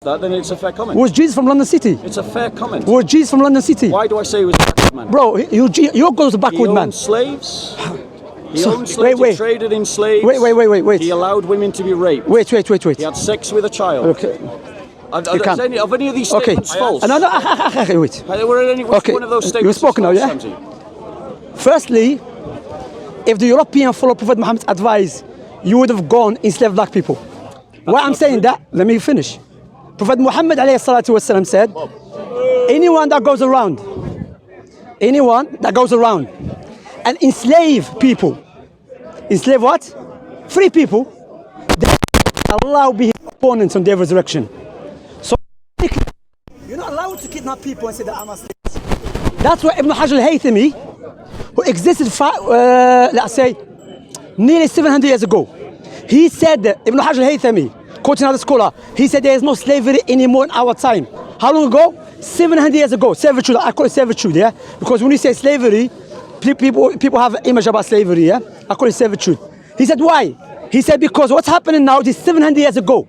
that, then it's a fair comment. Was Jesus from London City? It's a fair comment. Was Jesus from London City? Why do I say he was a backward man? Bro, you go to the backward He man. owned slaves. He So- owned slaves. wait. He traded in slaves. Wait. He allowed women to be raped. Wait. He had sex with a child. Okay. Are can't. any of these Okay. statements false? No, wait. Were Okay. one of those You've statements spoken now, false, yeah? Shemsy? Firstly, if the European followed Prophet Muhammad's advice, you would have gone enslaved black people. Why I'm saying that, let me finish. Prophet Muhammad alayhi salatu wasalam said, anyone that goes around and enslave people, enslave what? Free people, then Allah will be his opponents on their resurrection. So you're not allowed to kidnap people and say that I'm a slave. That's why Ibn Hajar al-Haythami, who existed let's say nearly 700 years ago, he said that Ibn Hajar al-Haythami, quoting another scholar, he said there is no slavery anymore in our time. How long ago? 700 years ago. Servitude, I call it servitude, yeah? Because when you say slavery, people have an image about slavery, yeah? I call it servitude. He said, why? He said, because what's happening now is 700 years ago.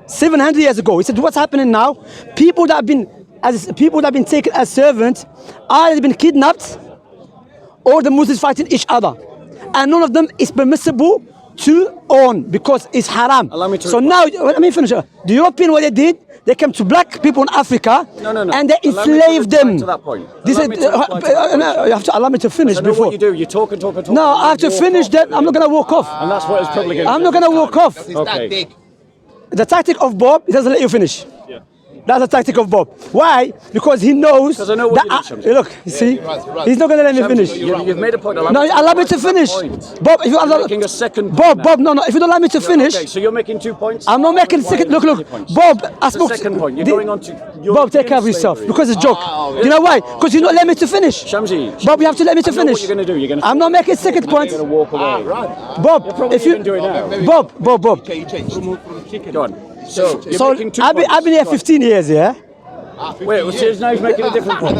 700 years ago. He said, what's happening now? People that have been taken as servants either been kidnapped or the Muslims fighting each other. And none of them is permissible to own because it's haram. So now, let me finish. The European, what they did, they came to black people in Africa and they enslaved them. To that point. You have to allow me to finish before. What you do, you talk. No, I have to finish that. I'm not going to walk off. And that's what it's probably going to I'm not going to walk off. Okay. The tactic of Bob, he doesn't let you finish. Yeah. That's the tactic of Bob. Why? Because he knows I know what you do, Shemsy. look, you see, he's not going to let me finish. You've made a point. No, allow me to finish. Bob, if you You're making a second point now. Bob, no, if you don't allow me to finish. Okay, so you're making 2 points. I'm not making second. Look, Bob, I spoke. Second point. You're going on to. Bob, take care of yourself because it's a joke. You know why? Because you don't let me to finish. Shemsy. Bob, you have to let me to I know finich. what you're going to do. You're going to. I'm not making second point. You're going to walk away. Bob, if you do it now. Bob. Go on. So I've been here 15 years, yeah. Wait, now he's making a different point.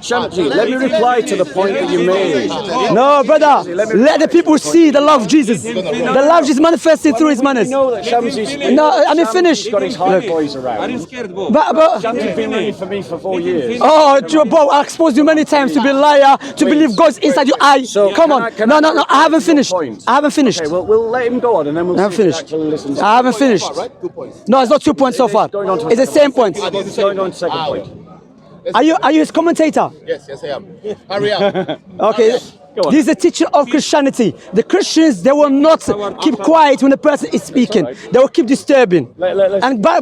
Shemsy, let me reply to the point that you made. No, brother, let the people see the love of Jesus. The love of Jesus manifested through his manners. You know that Shemsy's. No, I mean finish. Got his high boys around. But Shemsy's been running for me for 4 years. oh, Bob, I exposed you many times to be a liar, to believe God's inside your eye. So Come on. No, I haven't finished. I haven't finished. Okay, well, we'll let him go on and then we'll I haven't see if he finished. actually listens. I haven't finished. No, it's not 2 points so far. It's the same point. It's going on to second point. Are you his commentator? Yes, I am. Hurry up. Okay. Go on. This is a teaching of Christianity. The Christians, they will not keep quiet when the person is speaking. They will keep disturbing. And by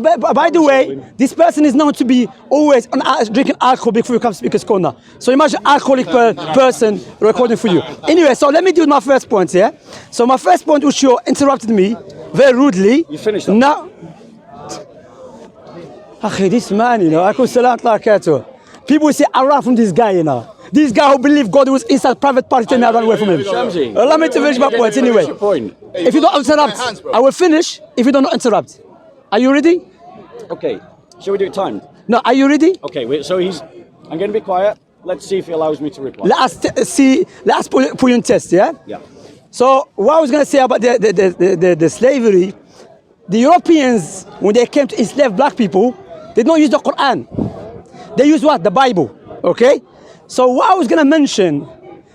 the way, this person is known to be always drinking alcohol before you come to Speaker's Corner. So imagine an alcoholic person recording for you. Anyway, so let me do my first point, yeah? So my first point, which you interrupted me very rudely. You finished that? Now, this man, you know, people say, I run from this guy, you know. This guy who believed God was inside private party, tell me I run away from him. Shemsy, Allow me to finish my point anyway. If you don't interrupt, I will finish if you don't interrupt. Are you ready? Okay, shall we do it timed? No, are you ready? Okay, so I'm going to be quiet. Let's see if he allows me to reply. Let us put you in test, yeah? Yeah. So what I was going to say about the slavery, the Europeans, when they came to enslave black people, they don't use the Quran. They use what? The Bible, okay? So what I was going to mention,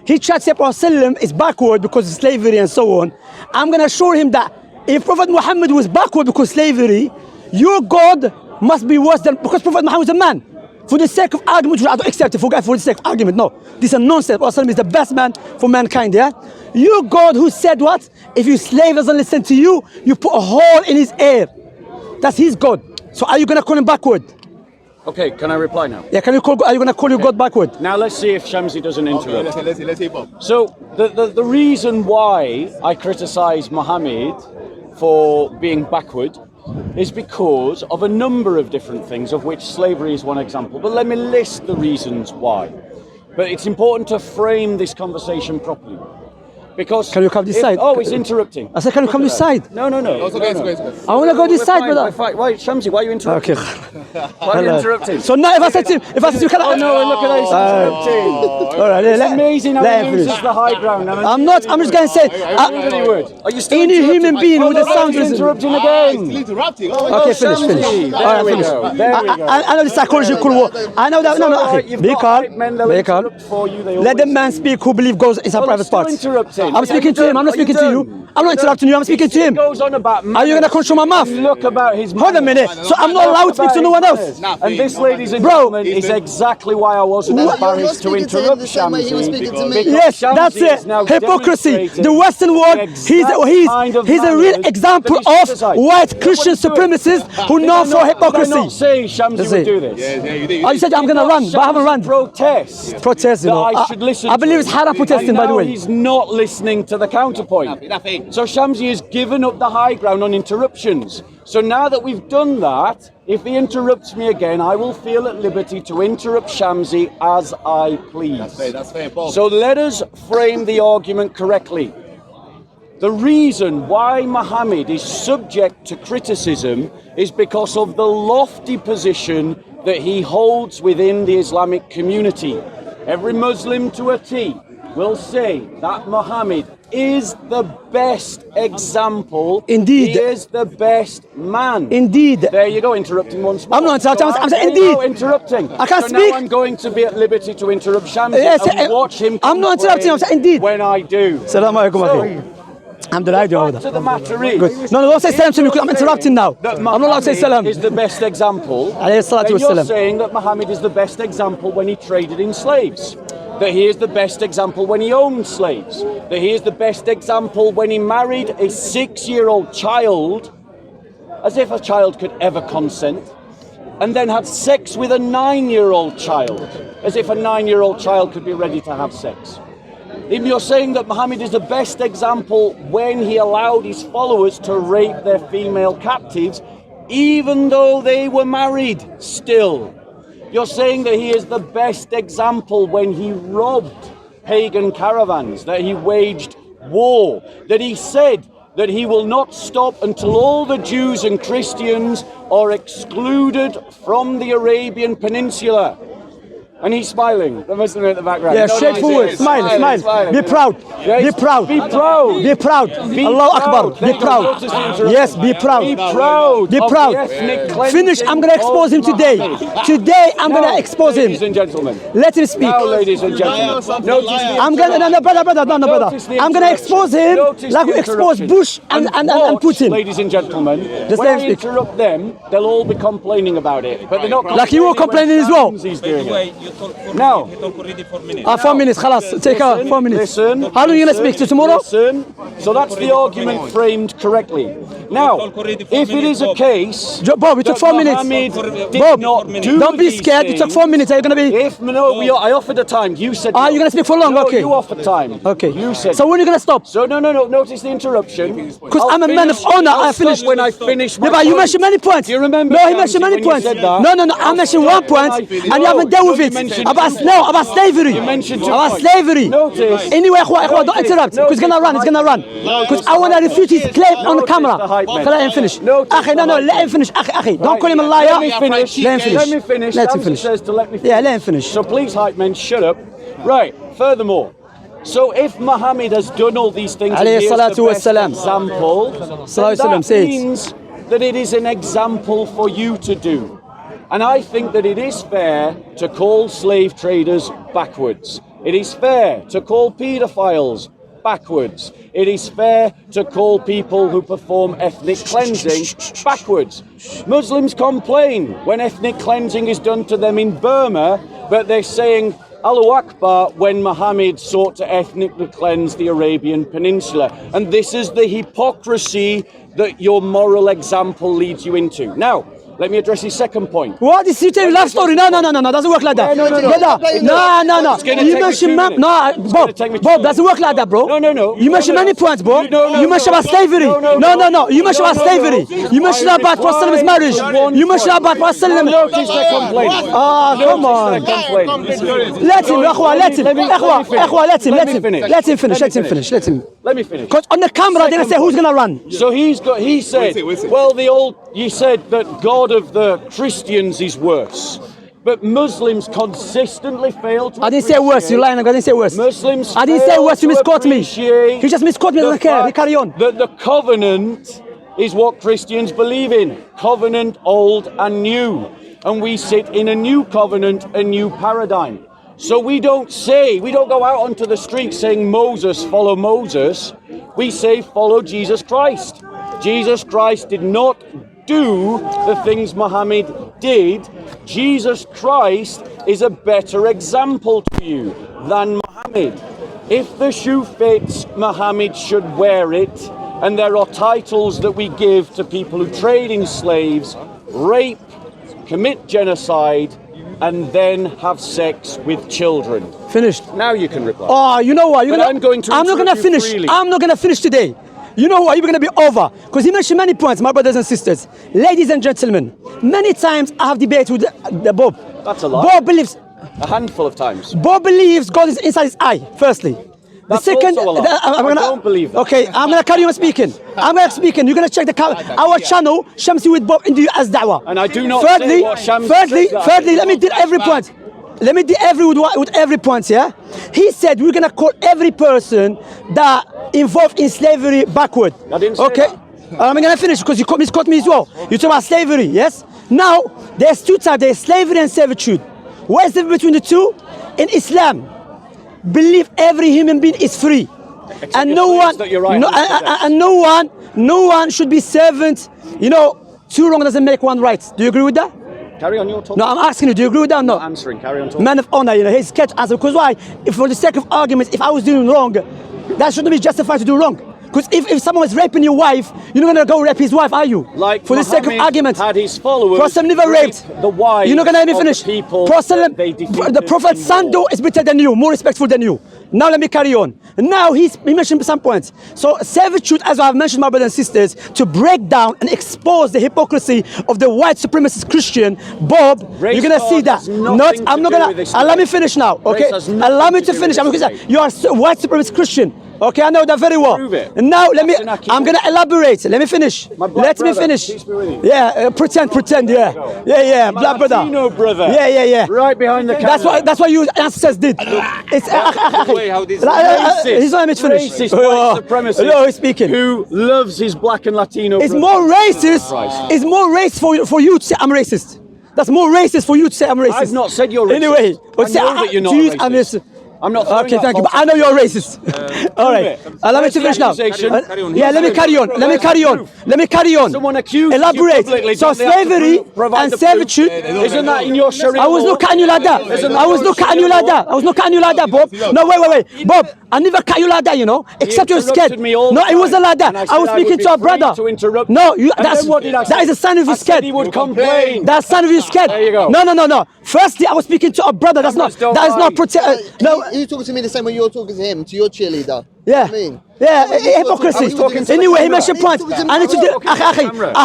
he tried to say Prophet is backward because of slavery and so on. I'm going to show him that if Prophet Muhammad was backward because of slavery, your God must be worse than, because Prophet Muhammad was a man. For the sake of argument, I don't accept it, for the sake of argument, no. This is nonsense. Prophet is the best man for mankind, yeah? Your God who said what? If your slave doesn't listen to you, you put a hole in his ear. That's his God. So are you going to call him backward? Okay, can I reply now? Yeah, are you going to call your God backward? Now let's see if Shemsy doesn't interrupt. Okay, let's see, Bob. So the reason why I criticise Mohammed for being backward is because of a number of different things, of which slavery is one example. But let me list the reasons why. But it's important to frame this conversation properly. Because Can you come this side? Oh, he's interrupting. I said, can you come this side? No. It's okay, it's okay, it's okay. I want to go this We're side, fine, brother. we're fine. Why, Shamsi, why are you interrupting? Okay. Why are you interrupting? So now if I said to him, you can. Oh no! Look at how he's interrupting. All right, It's amazing how he loses the high ground. I'm not. I'm just gonna say. Really would. Are you still Any interrupting? human being with a Oh, sound he's is. interrupting Still again. interrupting. Oh, Okay, finish. Shamsi, All there right, we finish. go. There we go. I know the psychological war. I know that. No, Alright, okay. you've Be got calm. hype men, they'll Be calm. interrupt for you, they Let the always man do. speak who believes goes inside Well, private still parts. interrupting. I'm speaking to him. I'm not Are you speaking to you. done? I'm not interrupting you. I'm speaking to him. He goes on about Are you gonna control my mouth? Look about his Hold a minute. So I'm not allowed to speak to no one else. And this, ladies and Bro. gentlemen, is exactly why I wasn't embarrassed to interrupt Shamsi. Because Yes, Shamsi that's is it. now Hypocrisy. demonstrating The Western world. the He's exact kind of a real manners example that he of criticized. white Christian supremacists who know for Did I hypocrisy. not say Shamsi That's would it. do this? yeah, you did. Oh, you said I'm gonna run, but I haven't run. Protest. Protest, you that know. I should listen I believe to. it's haram protesting, And by the now way. he's not listening to the counterpoint. Nothing. So Shamsi has given up the high ground on interruptions. So now that we've done that, if he interrupts me again, I will feel at liberty to interrupt Shamsi as I please. That's fair, Bob. So let us frame the argument correctly. The reason why Muhammad is subject to criticism is because of the lofty position that he holds within the Islamic community. Every Muslim to a T will say that Muhammad is the best example. Indeed. He is the best man. Indeed. There you go, interrupting once more. I'm not interrupting, I'm saying There you indeed. go, interrupting. I can't so speak. Now I'm going to be at liberty to interrupt Shamsi Yes, and watch him. I'm not interrupting, I'm saying indeed. When I do. Salam alaikum, akhi. Alhamdulillah, Back to the matter is. Good. No, don't say salam to me because I'm interrupting now. That I'm not allowed to say salam. Muhammad is the best example. Alayhi salatu Then you're wassalam. saying that Muhammad is the best example when he traded in slaves. That he is the best example when he owned slaves. That he is the best example when he married a 6-year-old child, as if a child could ever consent, and then had sex with a 9-year-old child, as if a 9-year-old child could be ready to have sex. If you're saying that Muhammad is the best example when he allowed his followers to rape their female captives, even though they were married still. You're saying that he is the best example when he robbed pagan caravans, that he waged war, that he said that he will not stop until all the Jews and Christians are excluded from the Arabian Peninsula. And he's smiling, the Muslim at the background. Yeah, No, straightforward. he's Smile, smile. smiling. Be proud. Yeah, Be proud. Be proud. Be proud. Be Allahu proud. Akbar. Be proud. Yes, be proud. Be proud. Be of proud. the ethnic cleansing Finish. I'm going to expose him of today. Muhammad. Today, I'm going Now, to expose ladies him. and gentlemen. Let him speak. Now, ladies and gentlemen. Notice the I'm going to, no, brother. Notice the I'm going to expose him Notice like the we expose interruption. Bush and watch, Putin. Ladies and gentlemen, Just when let him I speak. interrupt them, they'll all be complaining about it. But they're not Like you were complaining as well. He's By doing the way, it. you talk for Now. you talk already 4 minutes. 4 minutes, خلاص. Take 4 minutes. Listen. How long are you going to speak to tomorrow? Listen. So that's the argument framed correctly. Now, if it is a case, Bob, we took 4 minutes. Muhammad did Bob, not do don't be these scared. You took 4 minutes. Are you going to be? If no, I offered a time. You said. Ah, no. you're going to speak for long? No, Okay. you offered time. Okay. You said. So when are you going to stop? So no. Notice the interruption. Because I'm a man of honor. I finished. When I finish. Yeah, but you mentioned many points. Do you remember? No, he mentioned many when you points. said that? No. I mentioned one point, and you haven't dealt with you it. mentioned About two about slavery. You mentioned two About points. slavery. Notice. Anyway, don't interrupt. Because he's gonna run. Because I want to refute his claim on the camera. Let him finish. Akhi, no. Let him finish. Akhi. Don't call him a liar. Let me finish. Let him finish. Let me finish. Let him Shamsi finish. says to let me finish. Yeah, let him finish. So please, hype men, shut up. Right. Furthermore, so if Muhammad has done all these things, and Alayhi he is salatu the best wassalam. example, Salatu then wassalam, that say it. means that it is an example for you to do. And I think that it is fair to call slave traders backwards. It is fair to call paedophiles backwards. It is fair to call people who perform ethnic cleansing backwards. Muslims complain when ethnic cleansing is done to them in Burma, but they're saying Allahu Akbar when Muhammad sought to ethnically cleanse the Arabian Peninsula. And this is the hypocrisy that your moral example leads you into. Now, Let me address his second point. What is you tell love story? No, doesn't work like that. no. No. You mentioned Bob, doesn't work like that, bro. No. You mentioned many points, bro. You mentioned about slavery. No. You mentioned about slavery. You mentioned about Prophet's marriage. You mentioned about Prophet's. Notice the complaint. Ah, come on. Let him finish. Let me finish. Because on the camera, they're gonna say who's gonna run. So he said, well, you said that God of the Christians is worse. But Muslims consistently fail to I didn't say worse, you're lying, I didn't say worse. Muslims I didn't say worse, you misquote me. You just misquote me, I don't care, you carry on. That the covenant is what Christians believe in. Covenant old and new. And we sit in a new covenant, a new paradigm. So we don't go out onto the street saying Moses, follow Moses. We say follow Jesus Christ. Jesus Christ did not do the things Muhammad did. Jesus Christ is a better example to you than Muhammad. If the shoe fits, Muhammad should wear it. And there are titles that we give to people who trade in slaves, rape, commit genocide, and then have sex with children. Finished. Now you can reply. Oh, you know what? I'm not going to finish. freely. I'm not going to finish today. You know what? You're going to be over. Because he mentioned many points, my brothers and sisters. Ladies and gentlemen, many times I have debated with the Bob. That's a lie. Bob believes. A handful of times. Bob believes God is inside his eye, firstly. That's also a lie. I don't believe that. Okay, I'm going to carry on speaking. You're going to check our channel, Shemsy with Bob, into as-da'wah. And I do not say what Shams Thirdly, let me deal every point. Let me deal with every point, yeah? He said we're going to call every person that involved in slavery backward. I didn't say okay? that. I'm going to finish because you misquote me as well. You talk about slavery, yes? Now, there's two types. There's slavery and servitude. What is the difference between the two? In Islam, believe every human being is free. And no one should be servant. You know, two wrong doesn't make one right. Do you agree with that? Carry on your talk. No, I'm asking you, do you agree with that or not? I'm answering, carry on talking. Man of honor, you know, he's catch answer. Because why? If for the sake of arguments, if I was doing wrong, that shouldn't be justified to do wrong. Because if someone is raping your wife, you're not going to go rape his wife, are you? Like for the sake of argument. Had his followers Prophet never raped the wives. You're not going to let me finish. The Prophet صندوق is better than you, more respectful than you. Now let me carry on. Now he mentioned some points. So servitude, as I have mentioned, my brothers and sisters, to break down and expose the hypocrisy of the white supremacist Christian, Bob, you're going to see that. I'm not going to, let me finish now, okay? Allow me to finish. You are a white supremacist Christian. Okay, I know that very well. And now I'm going to elaborate. Let me finish. Let me finish. Yeah, pretend, yeah. Yeah, black brother. Latino brother. Yeah. Right behind the camera. That's what your ancestors did. It's he's not let me finish. Racist white supremacist. No, he's speaking. Who loves his black and Latino It's brother. more racist. It's more racist for you to say I'm racist. That's more racist for you to say I'm racist. I've not said you're racist. Anyway, I know that you're not racist. I'm not. Okay, thank you. But I know you're racist. All right. Let me finish now. Yeah, let me carry on. Someone accused Elaborate. You So slavery and servitude. Isn't that in your Sharia? I was not cutting you like that. I was not cutting you like that, Bob. No, wait. Bob, I never cut you like that, you know. Except you're scared. No, it wasn't like that. I was speaking to a brother. No, that is a sign of you scared. He would complain. That's a sign of you scared. There you go. No. Firstly, I was speaking to a brother. That is not no. You talking to me the same way you're talking to him, to your cheerleader. Yeah. You know what I mean? Yeah, hypocrisy. Anyway, he mentioned points. I need to do. I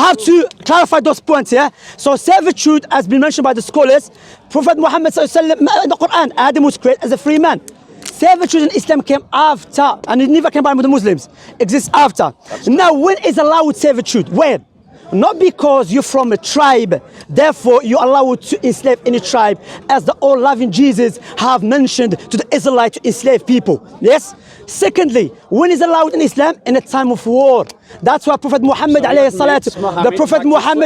have to clarify those points. Yeah. So servitude has been mentioned by the scholars. Prophet Muhammad sallallahu alaihi wasallam in the Quran, Adam was created as a free man. Servitude in Islam came after, and it never came by the Muslims. Exists after. Now, when is allowed servitude? When? Not because you're from a tribe, therefore you're allowed to enslave any tribe, as the all-loving Jesus have mentioned to the Israelites to enslave people. Yes? Secondly, when is allowed in Islam? In a time of war. That's why Prophet Muhammad alayhi salatu, the Prophet Muhammad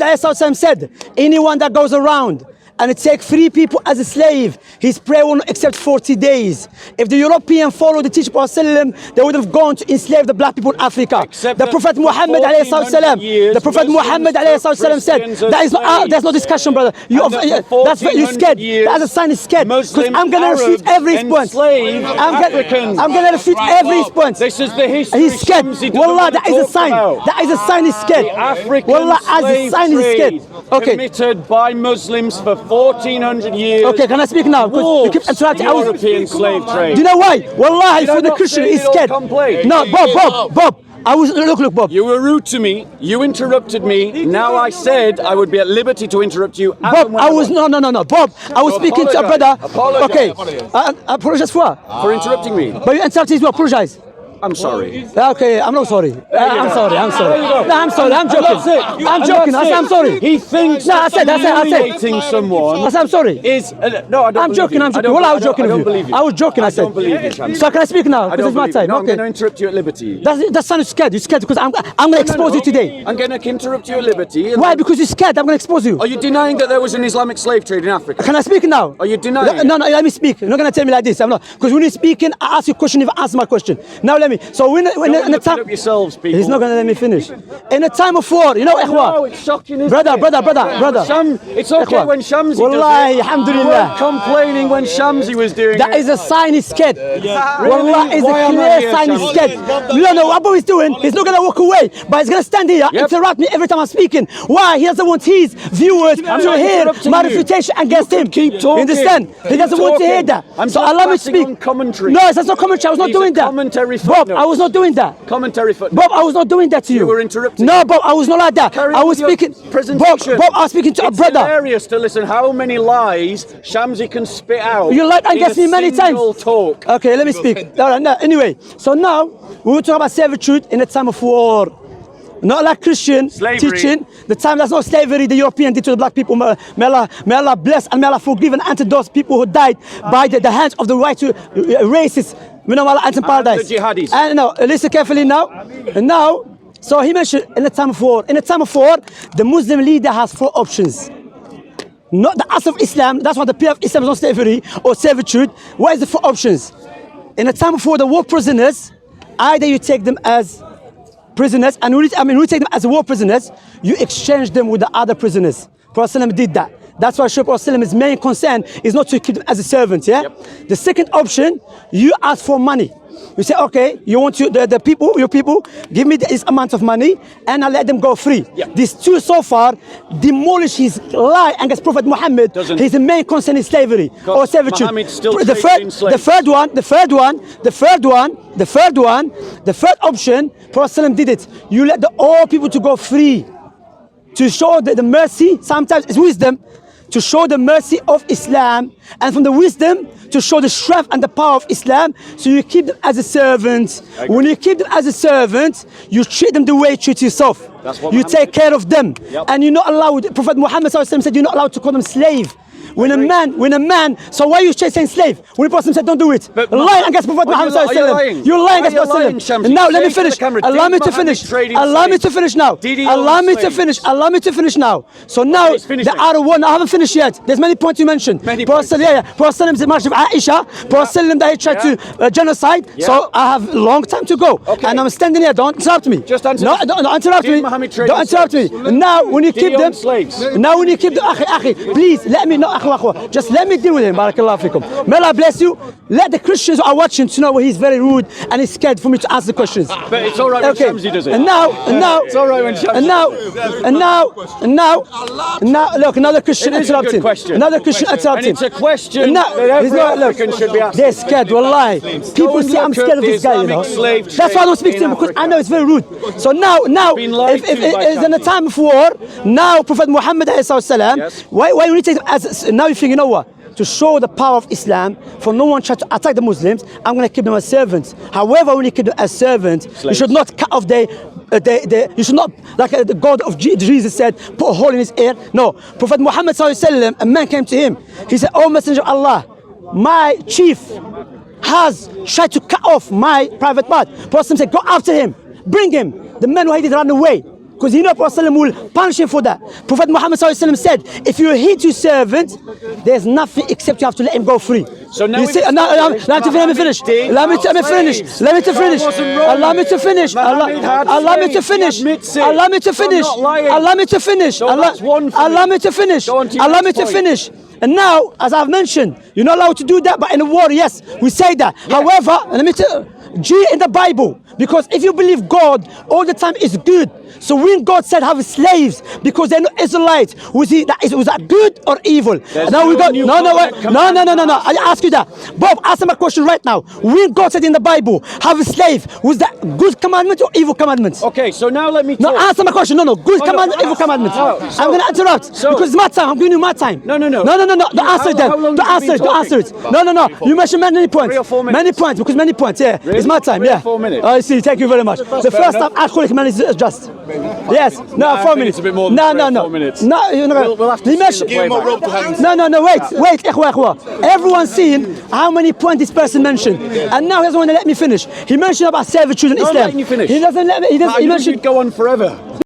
alayhi salatu said, anyone that goes around and take 3 people as a slave, his prayer will not accept 40 days. If the European followed the teaching of Prophet, they would have gone to enslave the black people in Africa. Except The that Prophet for Muhammad 1400 years, the Prophet Muhammad Muslims said, took Christians that is as not, there's no discussion, brother. You, And that for that's what you're 1400 scared. years, That's a sign of scared. Because Muslim I'm going to refute Arabs every point. enslaved Africans. I'm going to refute every point. This is the history. He's scared. Shemsy doesn't Wallah, want to that is a talk sign. about. That is a sign he's scared. The African Wallah, as a slave sign he's scared. trade Okay. committed by Muslims for 1400 years. Okay, can I speak now? Because you keep interrupting. The European slave trade. Do you know why? Wallahi, Did I for the not Christian, say he's they all scared. complain? No, Bob. I was look, Bob. You were rude to me. You interrupted me. Now I said I would be at liberty to interrupt you. Bob, I was no. Bob, I was speaking to a brother. Apologize. Okay, apologize for what? For interrupting me. But you interrupted me. Apologize. I'm sorry. Okay, I'm not sorry. I'm sorry. No, I'm sorry. I'm joking. I'm joking. I said I'm sorry. He thinks No, I said. humiliating someone I said I'm sorry. is no. I don't. I'm joking. believe you. Well, I was joking I don't with believe you. I was joking. I said. don't believe you, Shams. So can I speak now? I Because don't it's my believe you. time. No, I'm going to Okay. interrupt you at liberty. That sound scared. You're scared because I'm going to expose you today. I'm going to interrupt you at liberty. Why? Because you're scared. I'm going to expose you. Are you denying that there was an Islamic slave trade in Africa? Can I speak now? Are you denying it? No, let me speak. You're not going to tell me like this. I'm not. Because when you're speaking, I ask you a question, you've answered my question. Now let me. So when in the time. Up yourselves, people. He's not going to let me finish. In a time of war, you know, No, it's shocking, isn't brother. it? It's okay when Shamsi Wallahi, does it. alhamdulillah. You weren't complaining when Shamsi was doing That it. is a sign he's scared. Wallah, is Why a am I clear here, sign he's Shamsi? scared. You don't know what he's doing. He's not going to walk away, but he's going to stand here, interrupt me every time I'm speaking. Why? He doesn't want his viewers to not hear interrupting my you. refutation against him. Keep You talking. understand? He Keep doesn't want to hear talking. that. I'm So just allow me to passing speak. on commentary. No, that's not commentary. I was not These are doing that. commentary Bob, footnotes. I was not doing that. Commentary footnote. Bob, I was not doing that to you. You were interrupting. No, Bob, I was not like that. Carry I on was with your speaking. presentation. Bob, I was speaking to a It's brother. hilarious to listen how many lies Shamsi can spit out. You lied against in a me many times. single talk. Okay, let me speak. All right, no, anyway, so now we will talk about servitude in a time of war. Not like Christian Slavery. teaching. The time that's not slavery the European did to the black people. May Allah bless and may Allah forgive and answer those people who died by the hands of the right to racists. May Allah answer paradise. the jihadis. And now, listen carefully now. And now, so he mentioned in a time of war. In a time of war, the Muslim leader has 4 options. Not the asl of Islam. That's why the pillar of Islam is not slavery or servitude. What is the 4 options? In a time of war, the war prisoners, either you take them as prisoners, and we take them as war prisoners, you exchange them with the other prisoners. Prophet did that. That's why Prophet's main concern is not to keep them as a servant, yeah? Yep. The second option, you ask for money. You say, okay, you want to, the people, your people, give me this amount of money and I'll let them go free. Yep. These 2 so far demolish his lie against Prophet Muhammad. His main concern is slavery or servitude. The third option, Prophet did it. You let all people to go free. To show the mercy, sometimes it's wisdom, to show the mercy of Islam, and from the wisdom to show the strength and the power of Islam. So you keep them as a servant. When you keep them as a servant, you treat them the way you treat yourself. You take care of them. And you're not allowed, Prophet Muhammad said you're not allowed to call them slave. When a man, so why are you saying slave? When the Prophet said don't do it. Lying against Prophet Muhammad. You're lying against Prophet. Now let me finish. Allow me to finish. Allow me to finish now. Allow me to finish. Allow me to finish now. So now the other one, I haven't finished yet. There's many points you mentioned. Prophet said marriage of Aisha. Prophet that he tried to genocide. So I have a long time to go. And I'm standing here. Don't interrupt me. Just answer. No, don't interrupt me. Don't interrupt me. Now when you keep them, akhi, please let me know. Just let me deal with him. Barakallahu fikum. May Allah bless you. Let the Christians who are watching to know he's very rude and he's scared for me to answer the questions. But it's all right when Shamsi does it. And now, it's all right when Shamsi look, another Christian interrupting. Another Christian interrupting. And it's a question that every African should be asking. They're scared, wallahi. People say I'm scared of this guy, you know. That's why I don't speak to him, because I know it's very rude. So now, if it's in a time of war, now Prophet Muhammad why you need to take as now you think, you know what? To show the power of Islam, for no one try to attack the Muslims, I'm going to keep them as servants. However, when you keep them as servants, you should not cut off you should not, like the God of Jesus said, put a hole in his ear. No. Prophet Muhammad a man came to him. He said, "Oh Messenger of Allah, my chief has tried to cut off my private part." Prophet said, "Go after him, bring him." The man who hated ran away. Because he knows Prophet will punish him for that. Prophet Muhammad said, if you hate your servant, there's nothing except you have to let him go free. So now you see, let me finish. Allow me to finish. Allow me to finish. Allow me to finish. Allow me to finish. Allow me to finish. Allow me to finish. Allow me to finish. Allow me to finish. And now, as I've mentioned, you're not allowed to do that, but in a war, yes, we say that. Yes. However, let me tell you, G in the Bible, because if you believe God all the time is good. So when God said have slaves because they're not Israelites, was that good or evil? Now we got no. I ask you that, Bob. Answer my question right now. When God said in the Bible have a slave, was that good commandment or evil commandment? Okay, so now let me talk. No, answer my question. No, good commandment, evil commandment. I'm gonna interrupt because it's my time. I'm giving you my time. No. Don't answer it then. Don't answer it. No. You mentioned many points. 3 or 4 minutes. Many points because many points. Yeah, really? It's my time. 3 or 4 minutes. I see. Thank you very much. The first time alcoholic man is just. Yes. No, 4 minutes. It's a bit more than 4 minutes. No, we'll have to give him a rope to hang. No, wait, ikhwa. Everyone's seen how many points this person mentioned, and now he doesn't want to let me finish. He mentioned about servitude in Islam. Letting you finish. He doesn't let me. He mentioned. Go on forever.